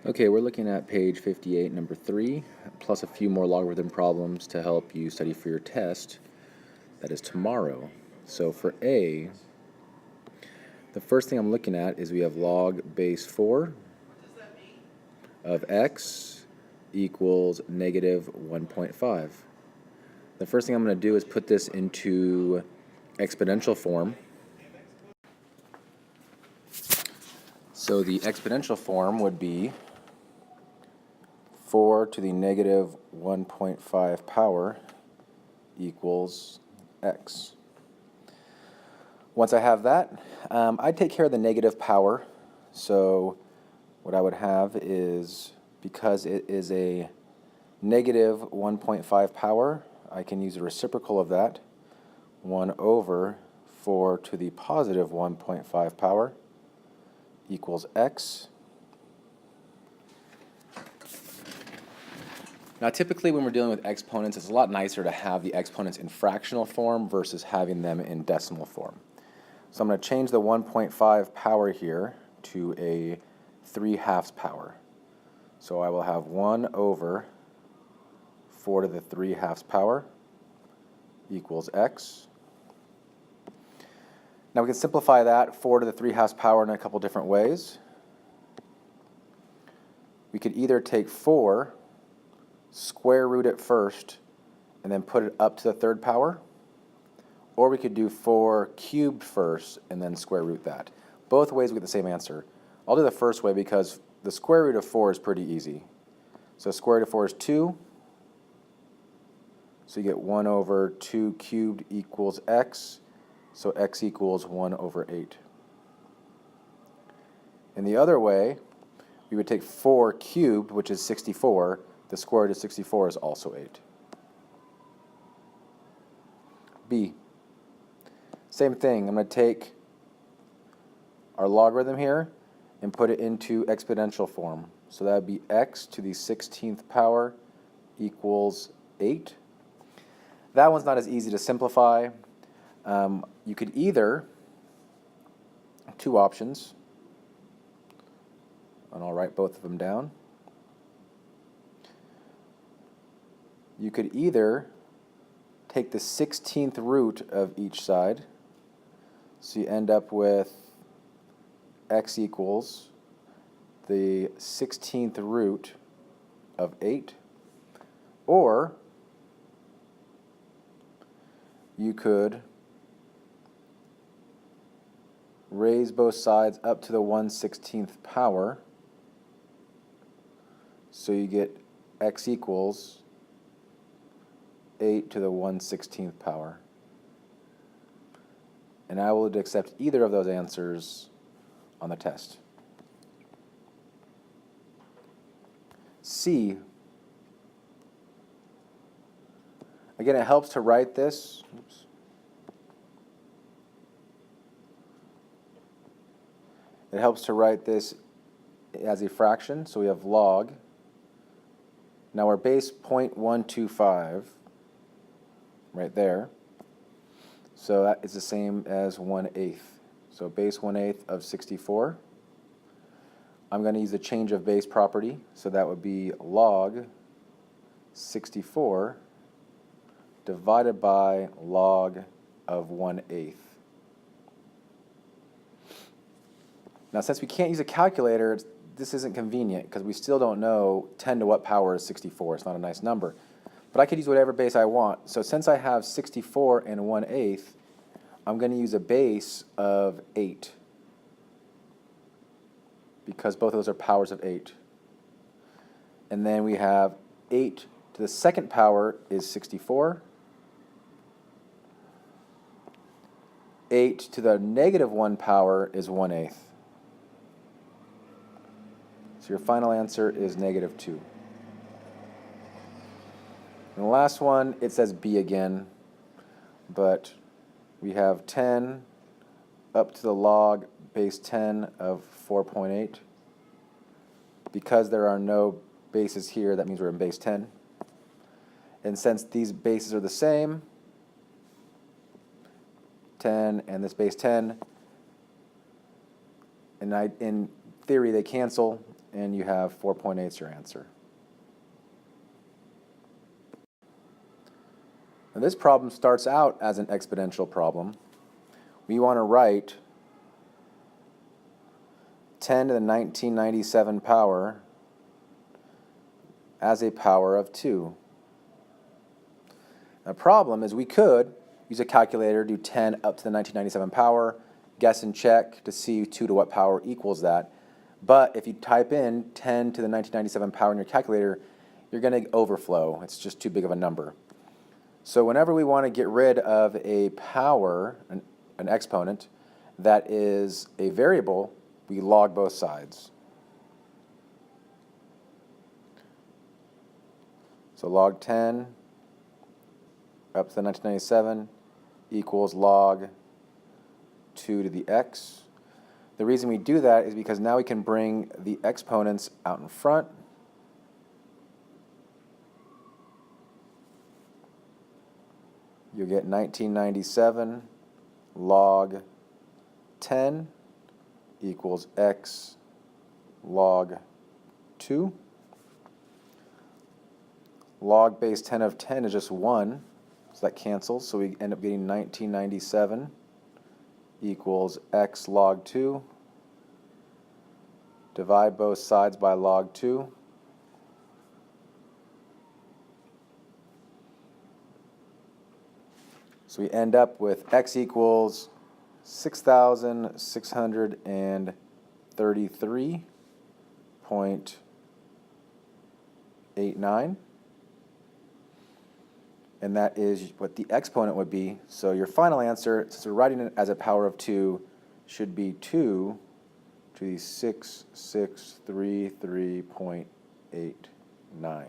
Okay, we're looking at page 58, number 3, plus a few more logarithm problems to help you study for your test. That is tomorrow. So for A, the first thing I'm looking at is we have log base 4 of x equals negative 1.5. The first thing I'm going to do is put this into exponential form. So the exponential form would be 4 to the negative 1.5 power equals x. Once I have that, I take care of the negative power. So what I would have is, because it is a negative 1.5 power, I can use a reciprocal of that, 1 over 4 to the positive 1.5 power equals x. Now typically when we're dealing with exponents, it's a lot nicer to have the exponents in fractional form versus having them in decimal form. So I'm going to change the 1.5 power here to a 3/2 power. So I will have 1 over 4 to the 3/2 power equals x. Now we can simplify that 4 to the 3/2 power in a couple different ways. We could either take 4, square root it first, and then put it up to the 3rd power, or we could do 4 cubed first and then square root that. Both ways we get the same answer. I'll do the first way because the square root of 4 is pretty easy. So square root of 4 is 2. So you get 1 over 2 cubed equals x. So x equals 1 over 8. In the other way, we would take 4 cubed, which is 64. The square root of 64 is also 8. B. Same thing. I'm going to take our logarithm here and put it into exponential form. So that would be x to the 16th power equals 8. That one's not as easy to simplify. You could either, two options, and I'll write both of them down. You could either take the 16th root of each side, so you end up with x equals the 16th root of 8, or you could raise both sides up to the 1/16th power, so you get x equals 8 to the 1/16th power. And I will accept either of those answers on the test. C. Again, it helps to write this. Oops. It helps to write this as a fraction, so we have log. Now our base 0.125 right there, so that is the same as 1/8. So base 1/8 of 64. I'm going to use the change of base property, so that would be log 64 divided by log of 1/8. Now since we can't use a calculator, this isn't convenient because we still don't know 10 to what power is 64. It's not a nice number. But I could use whatever base I want. So since I have 64 and 1/8, I'm going to use a base of 8 because both of those are powers of 8. And then we have 8 to the 2nd power is 64. 8 to the negative 1 power is 1/8. So your final answer is negative 2. And the last one, it says B again, but we have 10 up to the log base 10 of 4.8. Because there are no bases here, that means we're in base 10. And since these bases are the same, 10 and this base 10, and in theory they cancel, and you have 4.8 is your answer. Now this problem starts out as an exponential problem. We want to write 10 to the 1997 power as a power of 2. The problem is we could use a calculator, do 10 up to the 1997 power, guess and check to see 2 to what power equals that. But if you type in 10 to the 1997 power in your calculator, you're going to overflow. It's just too big of a number. So whenever we want to get rid of a power, an exponent, that is a variable, we log both sides. So log 10 up to the 1997 equals log 2 to the x. The reason we do that is because now we can bring the exponents out in front. You'll get 1997 log 10 equals x log 2. Log base 10 of 10 is just 1, so that cancels. So we end up getting 1997 equals x log 2. Divide both sides by log 2. So we end up with x equals 6,633.89. And that is what the exponent would be. So your final answer, since we're writing it as a power of 2, should be 2 to the 6,633.89.